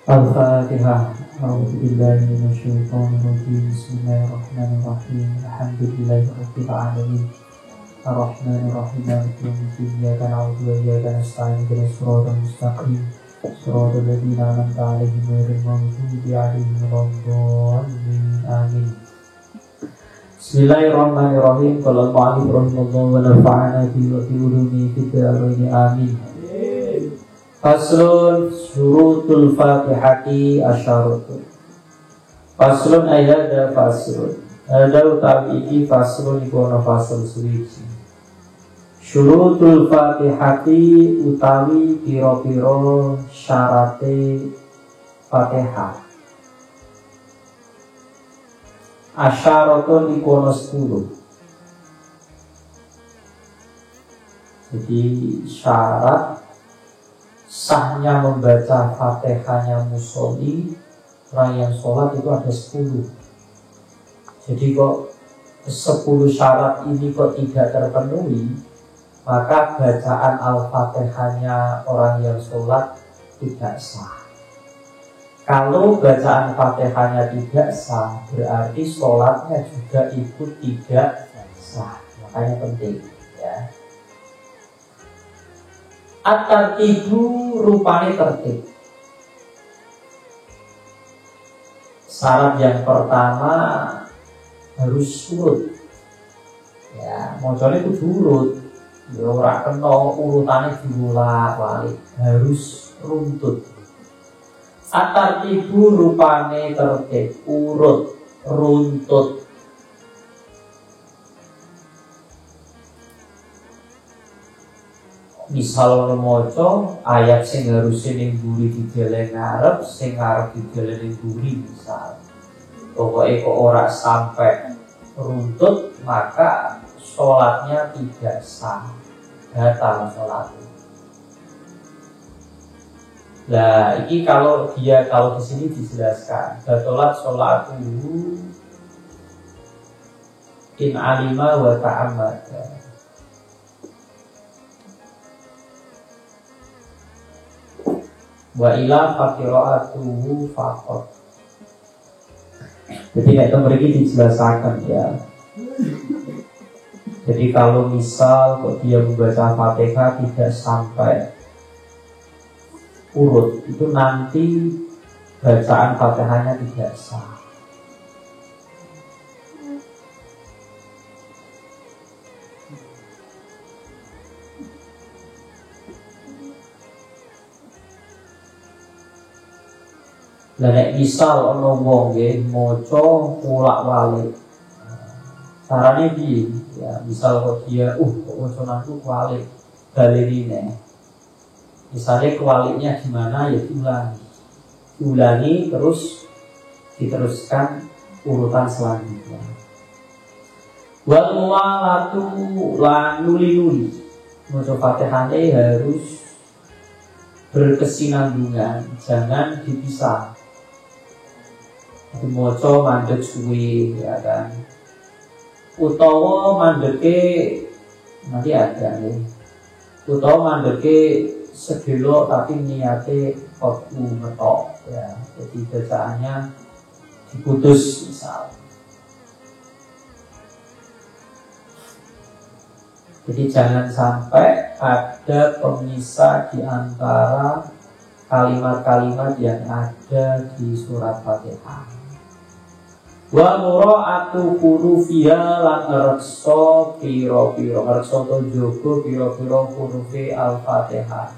Al-Fatihah. A'udzubillahi minasyaitonirrajim. Bismillahirrahmanirrahim. Alhamdulillahirabbil alamin. Ar-Rahmanir-Rahim. Maliki yaumiddin. Iyyaka na'budu wa iyyaka nasta'in. Ihdinas siratal mustaqim. Shiratal ladzina an'amta 'alaihim ghairil maghdubi 'alaihim waladdallin. Amin. Bismillahirrahmanirrahim. Qala al-mu'allif rahimahullah wa nafa'ana bihi wa bi ulumihi fid dharain. Amin. Faslun syurutul Fatihati asyaratun. Faslun ayada faslun. Ada utawi iki faslun iku ana fasal suwiji. Syurutul Fatihati utawi pira-pira syarate Fatihah. Asyaratun iku ana 10. Jadi syarat sahnya membaca Fatihahnya musolli orang yang sholat itu ada 10. Jadi kok 10 syarat ini kok tidak terpenuhi, maka bacaan Al-Fatihahnya orang yang sholat tidak sah. Kalau bacaan Fatihahnya tidak sah, berarti sholatnya juga ikut tidak sah. Makanya penting ya. At-tartibu rupanya tertib. Syarat yang pertama harus surut. Ya, mocone kudu urut. Ya ora kena urutane dibolak-balik, harus runtut. At-tartibu rupane tertib, urut, runtut. Misal maca ayat sing harusnya ning mburi dideleng ngarep, sing ngarep dideleng ning mburi misal. Pokoknya kok ora sampai runtut, maka sholatnya tidak sah, batal sholatnya. Nah, ini kalau di sini dijelaskan, batalat sholatuhu in alima wa ta'ammada. Wa ila faqira'atuhu faqat. Jadi itu mereka dijelaskan ya. Jadi kalau misal kok dia membaca Fatihah tidak sampai urut, itu nanti bacaan Fatihahnya tidak sah. Lah nek misal ana wong nggih maca bolak-balik. Carane piye? Ya, misal kok dia kok wacananku kualik balerine. Misalnya kualiknya gimana ya diulangi terus diteruskan urutan selanjutnya. Wal muwalatu lan nuli-nuli. Maca Fatihahnya harus berkesinambungan, jangan dipisah. Maca mandek suwi ya kan. Utawa mandeke nanti ada nih. Utawa mandeke sedelo tapi niate waktu ngetok ya. Jadi bacaannya diputus misal. Jadi jangan sampai ada pemisah di antara kalimat-kalimat yang ada di surat Fatihah. Wa mura'atu hurufiha lan reksa pira-pira reksa to jogo pira-pira hurufi Al-Fatihah.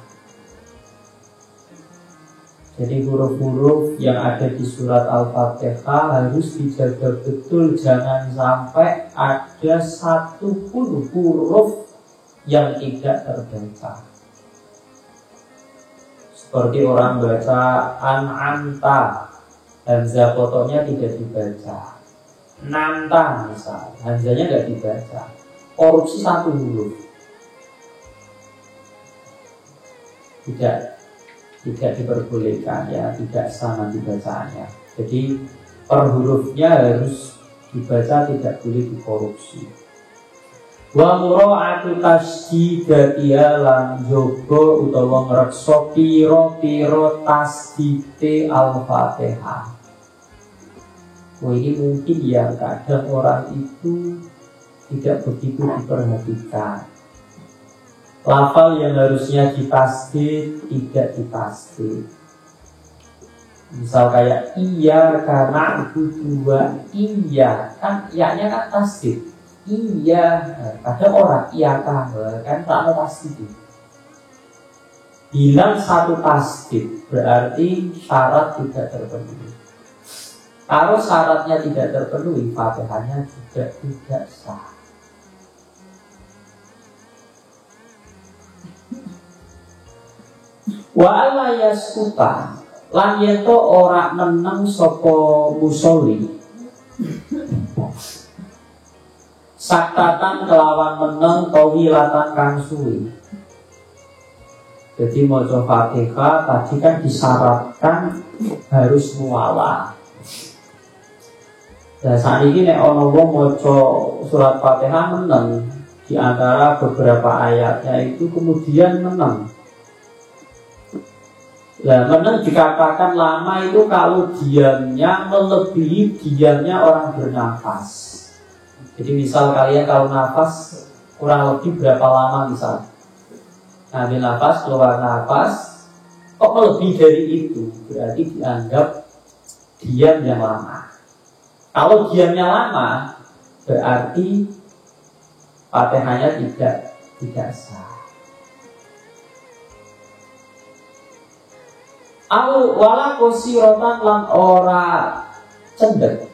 Jadi huruf-huruf yang ada di surat Al-Fatihah harus dijaga betul, jangan sampai ada satu pun huruf yang tidak terbaca. Seperti orang baca an-anta, hamzah potongnya tidak dibaca. Nantang misal, hamzahnya tidak dibaca. Korupsi satu huruf. Tidak diperbolehkan ya, tidak sah nanti bacaannya. Jadi per hurufnya harus dibaca, tidak boleh dikorupsi. Wa mura'atu tasdidatiha lan jogo utawa ngreksa pira-pira tasdite Al-Fatihah. Ini mungkin ya kadang orang itu tidak begitu diperhatikan. Lafal yang harusnya ditasdid tidak ditasdid. Misal kayak iya karena dua iya kan iya-nya kan tasdid. Iya, kadang orang iya kan tak mau tasdid. Bilang satu tasdid berarti syarat tidak terpenuhi. Kalau syaratnya tidak terpenuhi, Fatihahnya juga tidak sah. Wa ala yaskuta lan yeto ora meneng sapa musolli saktatan kelawan meneng tawilatan kang suwi. Jadi maca Fatihah tadi kan disyaratkan harus muwalah. Dan saat ini nek ana wong maca surat Fatihah meneng di antara beberapa ayatnya itu kemudian meneng. Nah, meneng dikatakan lama itu kalau diamnya melebihi diamnya orang bernafas. Jadi misal kalian kalau nafas kurang lebih berapa lama misal ambil nafas, keluar nafas, kok melebihi dari itu berarti dianggap diam yang lama. Kalau diamnya lama berarti Fatihahnya tidak sah. Wala qosirotan lan ora cendek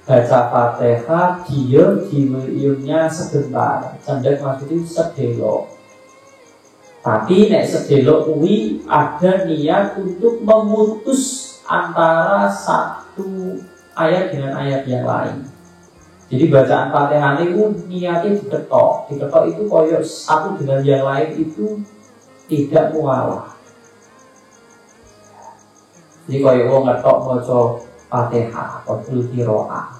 baca Fatihah dia diwiyungnya sebentar. Cendek maksudnya sedelok. Tapi nek sedelok kuwi ada niat untuk memutus antara satu ayat dengan ayat yang lain. Jadi bacaan Fatihah itu niatnya diketok. Diketok itu koyok satu dengan yang lain itu tidak mualah. Jadi koyok wong ngetok maca Fatihah atau qiraah.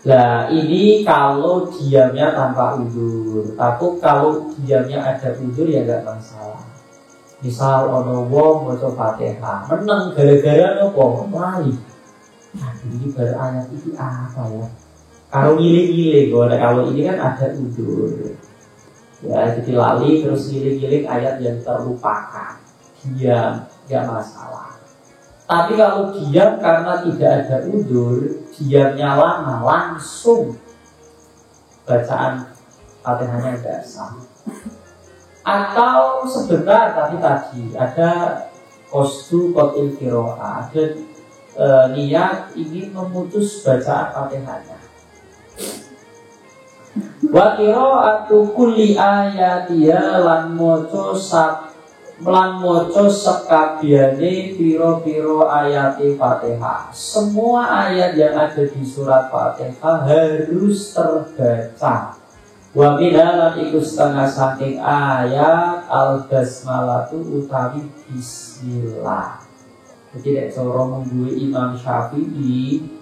Nah ini kalau diamnya tanpa udzur. Tapi kalau diamnya ada udzur ya enggak masalah. Misal ono wong maca Fatihah meneng gara-gara nopo lali. Nah ini berayat ini apa ya? Kalau ngiling-ngiling, kalau ini kan ada udzur. Ya jadi lali terus ngiling-ngiling ayat yang terlupakan. Diam, enggak masalah. Tapi kalau diam karena tidak ada udzur, diamnya lama, langsung bacaan Fatihahnya tidak sah. Atau sebentar tapi tadi ada qasdu qatil qiraah, ada niat ingin memutus bacaan Fatihahnya. Wa qiraatu kulli ayatiha lan maca sekabehane pira-pira ayat Fatihah. Semua ayat yang ada di surat Fatihah harus terbaca. Wa bidalan iku setengah saking ayat al-basmalatu utawi bismillah. Jadi nek cara mungguhe Imam Syafi'i,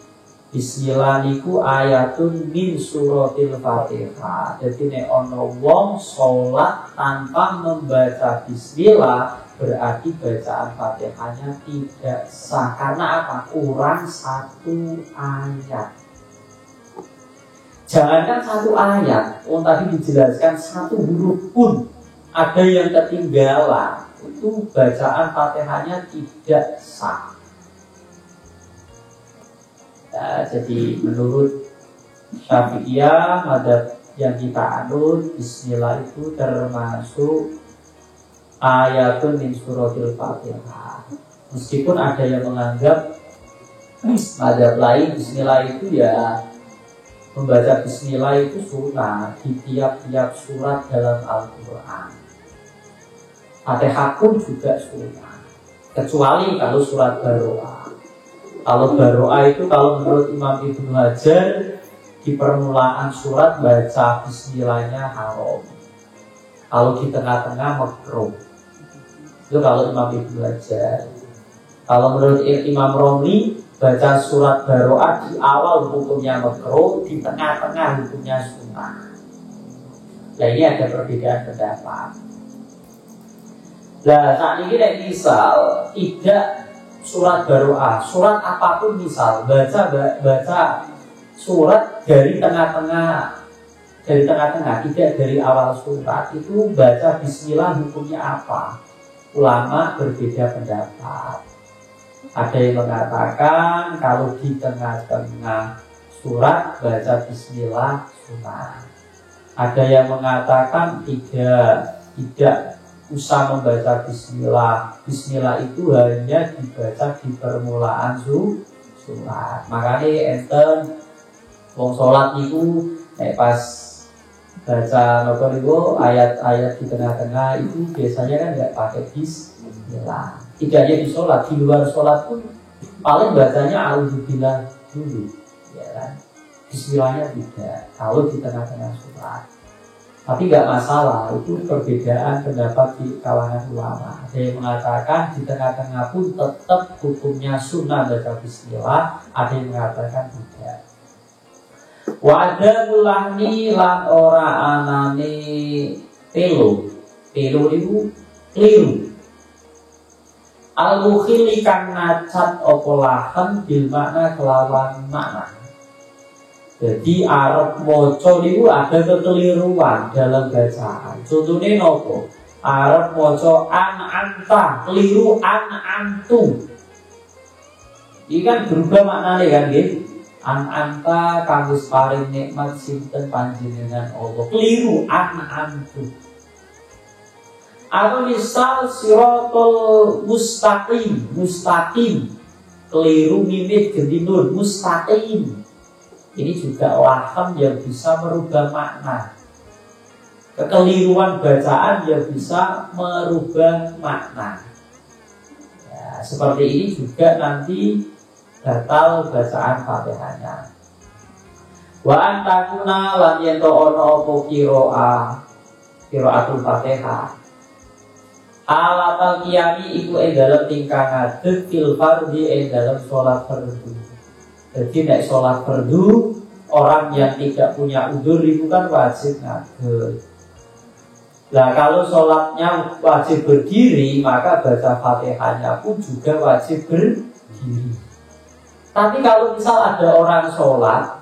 bismillah niku ayatun min suratil Fatihah. Jadi nek ana wong salat tanpa membaca bismillah berarti bacaan Fatihahnya tidak sah. Karena apa? Kurang satu ayat. Jangankan satu ayat, tadi dijelaskan satu huruf pun ada yang ketinggalan, itu bacaan Fatihahnya tidak sah. Ya, jadi menurut Syafi'iyah, madzhab yang kita anut, bismillah itu termasuk ayatun min suratil Fatihah. Meskipun ada yang menganggap madzhab lain bismillah itu ya membaca bismillah itu sunnah di tiap-tiap surat dalam Al-Quran. Fatihah pun juga sunnah, kecuali kalau surat Baroah. Kalau Baroah itu kalau menurut Imam Ibnu Hajar di permulaan surat baca bismillahnya haram. Kalau di tengah-tengah makruh. Itu kalau Imam Ibnu Hajar. Kalau menurut Imam Romli baca surat Baroah di awal hukumnya makruh, di tengah-tengah hukumnya sunnah. Nah ini ada perbedaan pendapat. Nah saat ini misal tidak surat Baroah, surat apapun misal baca surat dari tengah-tengah, tidak dari awal surat, itu baca bismillah hukumnya apa? Ulama berbeda pendapat. Ada yang mengatakan kalau di tengah-tengah surat baca bismillah sunnah. Ada yang mengatakan tidak usah membaca bismillah. Bismillah itu hanya dibaca di permulaan surat. Makanya enten wong sholat itu pas baca ayat-ayat di tengah-tengah itu biasanya kan nggak pakai bismillah. Tidak hanya di sholat, di luar sholat pun paling bacanya auzubillah dulu, ya kan? Bismillahnya tidak, kalau di tengah-tengah surat. Tapi nggak masalah, itu perbedaan pendapat di kalangan ulama. Ada yang mengatakan di tengah-tengah pun tetap hukumnya sunnah baca bismillah, ada yang mengatakan tidak. Wa ada mulahni lan ora anane telu itu keliru. Al-mukhili kang nacat opo lahan bil makna kelawan makna. Jadi Arab moco itu ada kekeliruan dalam bacaan. Contohnya nopo? Arab moco an anta, keliru an antu. Ini kan berubah maknanya kan gitu. An anta kamus paring nikmat sinten panjenengan Allah. Keliru an antu. Atau misal sirotol mustaqim, keliru mimit gendinun, mustaqim. Ini juga laham yang bisa merubah makna. Kekeliruan bacaan yang bisa merubah makna. Ya, seperti ini juga nanti batal bacaan Fatihahnya. Wa antakuna lan yento ono opo qiraatul Fatihah. Alatal qiyami iku dalam tingkah ngadeg fil fardhi dalam sholat fardu. Jadi nek sholat fardu orang yang tidak punya udzur itu kan wajib ngadeg. Nah kalau sholatnya wajib berdiri, maka baca Fatihahnya pun juga wajib berdiri. Tapi kalau misal ada orang sholat,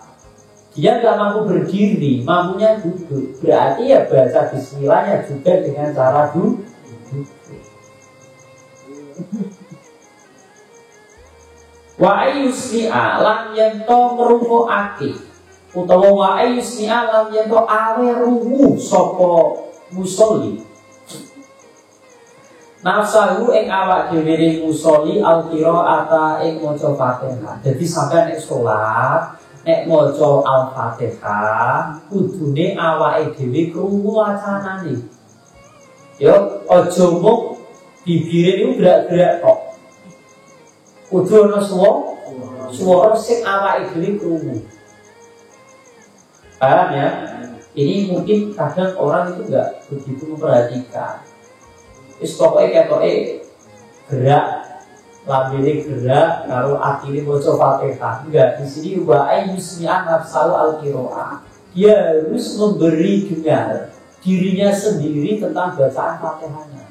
dia nggak mampu berdiri, mampunya duduk, berarti ya baca bismillahnya juga dengan cara duduk. Wa ayyusmi'a lan yento ngrungokake utawa wa ayyusmi'a lan yento awe rungu sapa musolli nafsahu ing awak dhewe musolli al-qira'ata ing maca Fatihah. Jadi sampai nek salat nek maca al-Fatihah kudune awake dhewe krungu wacanane. Yo aja mung bibire niku gerak-gerak kok. Kudu ana swara sing awake dhewe krungu. Paham ya? Ini mungkin kadang orang itu enggak begitu memperhatikan. Wis pokoke ketoke gerak, lambene gerak karo akhire maca Fatihah. Enggak, di sini wa ayyusmi'an nafsal al-qira'ah. Dia harus memberi dengar dirinya sendiri tentang bacaan Fatihahnya.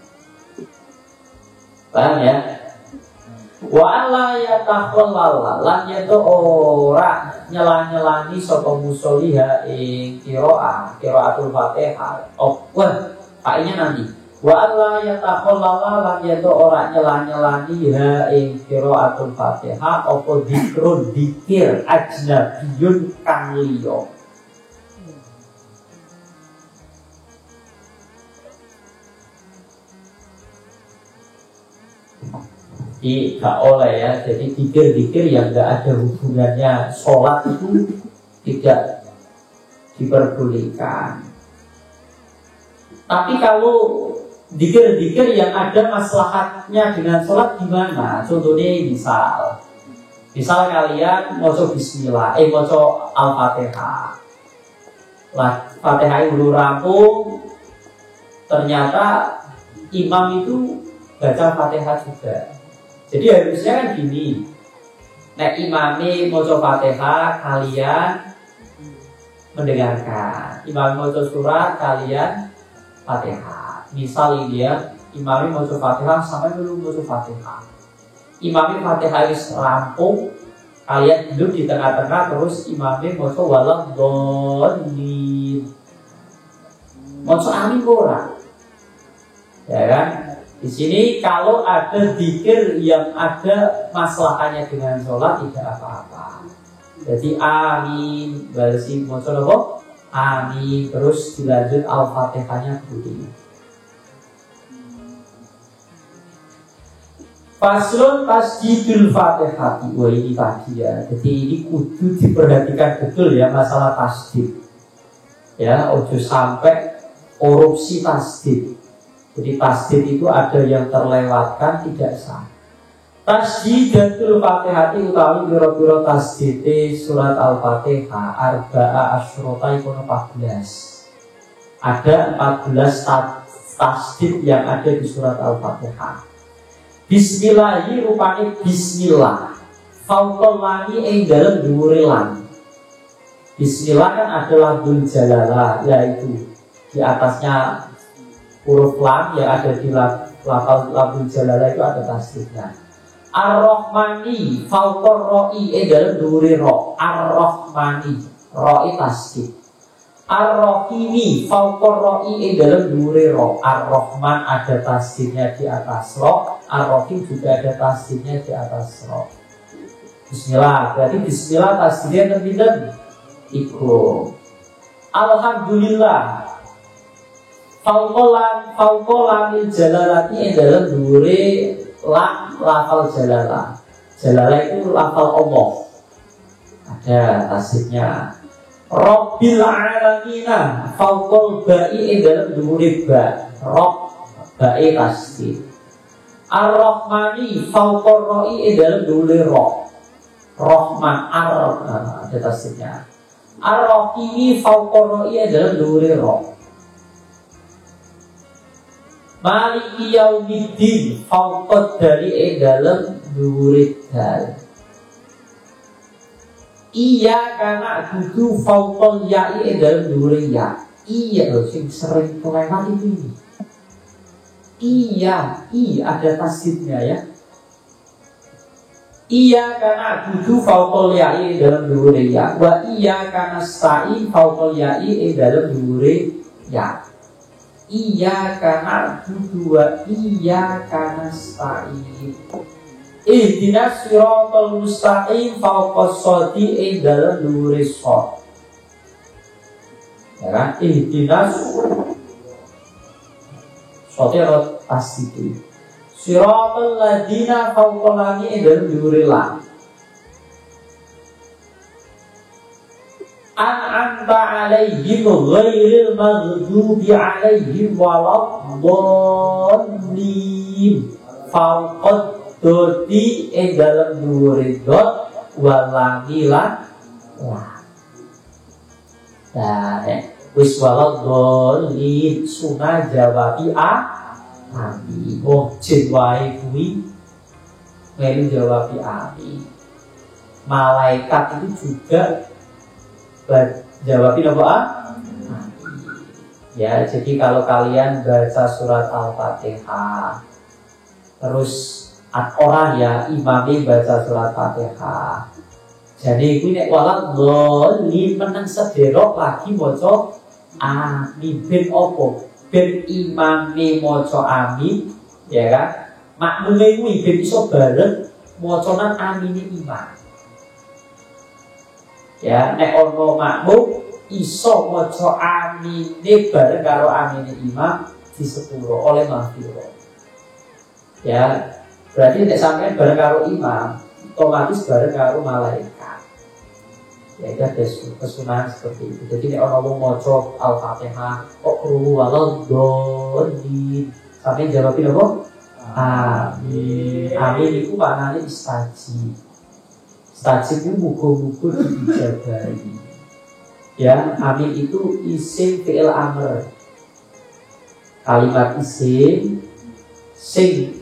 Paham ya? Wa alla yatakhallala lan yeto ora nyela-nyelani sapa musolliha ing qiraatul Fatihah. Paknya nanti. Wa alla yatakhallala lan yeto ora nyela-nyelani ha ing qiraatul Fatihah apa dzikrun dzikir ajnabiyun kang liya. Tidak oleh ya, jadi dikir-dikir yang tidak ada hubungannya sholat itu tidak diperbolehkan. Tapi kalau dikir-dikir yang ada maslahatnya dengan sholat gimana? Contohnya misal kalian maca bismillah, maca al-Fatihah. Lah Fatihah dulu rampung, ternyata imam itu baca Fatihah juga. Jadi harusnya kan gini, Nek imami maca Fatihah kalian mendengarkan. Imami maca surat kalian Fatihah. Misal ini ya, imami maca Fatihah sampai belum maca Fatihah. Imami Fatihah wis rampung, kalian duduk di tengah-tengah terus imami maca waladhdallin. Maca amin ora? Ya kan? Di sini kalau ada zikir yang ada maslahannya dengan sholat tidak apa-apa. Jadi amin, berarti maca apa? Amin, terus dilanjut al-fatihahnya dulu. Faslun tasjidul fatihati. Wah ini tadi ya. Jadi ini kudu diperhatikan betul ya masalah tasjid. Ya, ojo sampai korupsi tasjid. Jadi tasjid itu ada yang terlewatkan tidak sah. Tasjidatul Fatihati utawi biro-biro tasjid surat Al-Fatihah arba'a asyrota ikono 14. Ada 14 tasjid yang ada di surat Al-Fatihah. Bismillahi rupane bismillah. Fauqal lami ing dalem dhuwure lan. Bismillah kan adalah lafzul jalalah, yaitu di atasnya huruf lam yang ada di lafzul jalalah itu ada tasdidnya. Ar-Rahmani fauqar ra'i dalam dhuwure ra. Ar-Rahmani ra'i tasdid. Ar-Rahimi fauqar ra'i dalam dhuwure ra. Ar-Rahman ada tasdidnya di atas ra. Ar-Rahim juga ada tasdidnya di atas ra. Bismillah, berarti bismillah tasdidnya pinten? Iku. Alhamdulillah. Fauqalamil jalalati dalam dhuwure lafal jalalah. Jalalah itu lafal Allah. Ada tasdidnya. Rabbil alamina fauqal ba'i dalam dhuwure ba. Rabb ba'i tasdid. Ar-Rahmani fauqar ra'i dalam dhuwure ra. Rahman ada tasdidnya. Ar-Rahimi fauqar ra'i dalam dhuwure ra. Maliki yaumiddin fauqad dari dalam dhuwure dal. Iya kana kudu fauqal ya'i dalam dhuwure ya. Iya loh sing sering kelewat ini. Iya, ada tasdidnya ya. Iya kana kudu fauqal ya'i dalam dhuwure ya. Wa iya kana sa'i fauqal ya'i dalam dhuwure ya. Iya kana dua iya kana sa'in. Ihdinas siratal mustaqim fawqas shadi dalam dhuwure shad. Ya kan? Ihdinas shadi tasdid. Siratal ladina fawqal lami dalam dhuwure lam. An'amta alaihim ghairil maghdubi alaihim waladdallin. Fauqad doti dalam dhuwure dot walamilan lah. Nah, wis waladdallin sunah jawabi amin. Oh jin wae kuwi melu jawabi amin. Malaikat itu juga jawabin apa? Ya, jadi kalau kalian baca surat Al-Fatihah, terus orang ya imami baca surat Fatihah. Jadi ini nek waladhdallin meneng sederok lagi maca amin ben opo? Ben imami maca amin, ya kan? Makmume kuwi ben iso bareng macanan amine imam. Ya, nek ono makmum iso maca amine bareng karo amine imam di sepuro oleh mahfirah. Ya, berarti nek sampean bareng karo imam, otomatis bareng karo malaikat. Ya, itu ada kesunahan seperti itu. Jadi nek ono wong maca Al-Fatihah kok krungu waladhdallin, sampeyan jawabin apa? Amin. Amin itu maknane istajib. Istajib itu muga-muga dijabahi. Ya, amin itu isim fi'il amr. Kalimat isim sing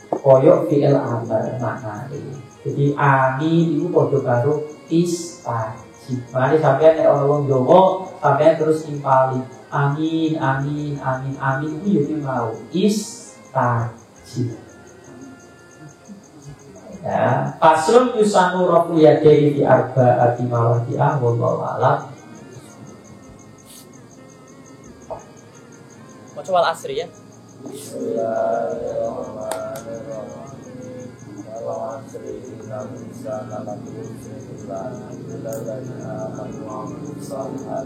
koyok fi'il amr maknane. Jadi amin itu padha karo istajib. Mane sampeyan nek ana wong Jawa sampeyan terus nimpali amin amin amin amin itu yo mau istajib. Ya, faslun yusanu rafu yadayhi fi arba'ati mawadi'ah wallahu a'lam. Maca wal asri ya. Bismillahirrahmanirrahim. Wal asri innal insana lafi khusr illa alladzina amanu wa amilus shalihat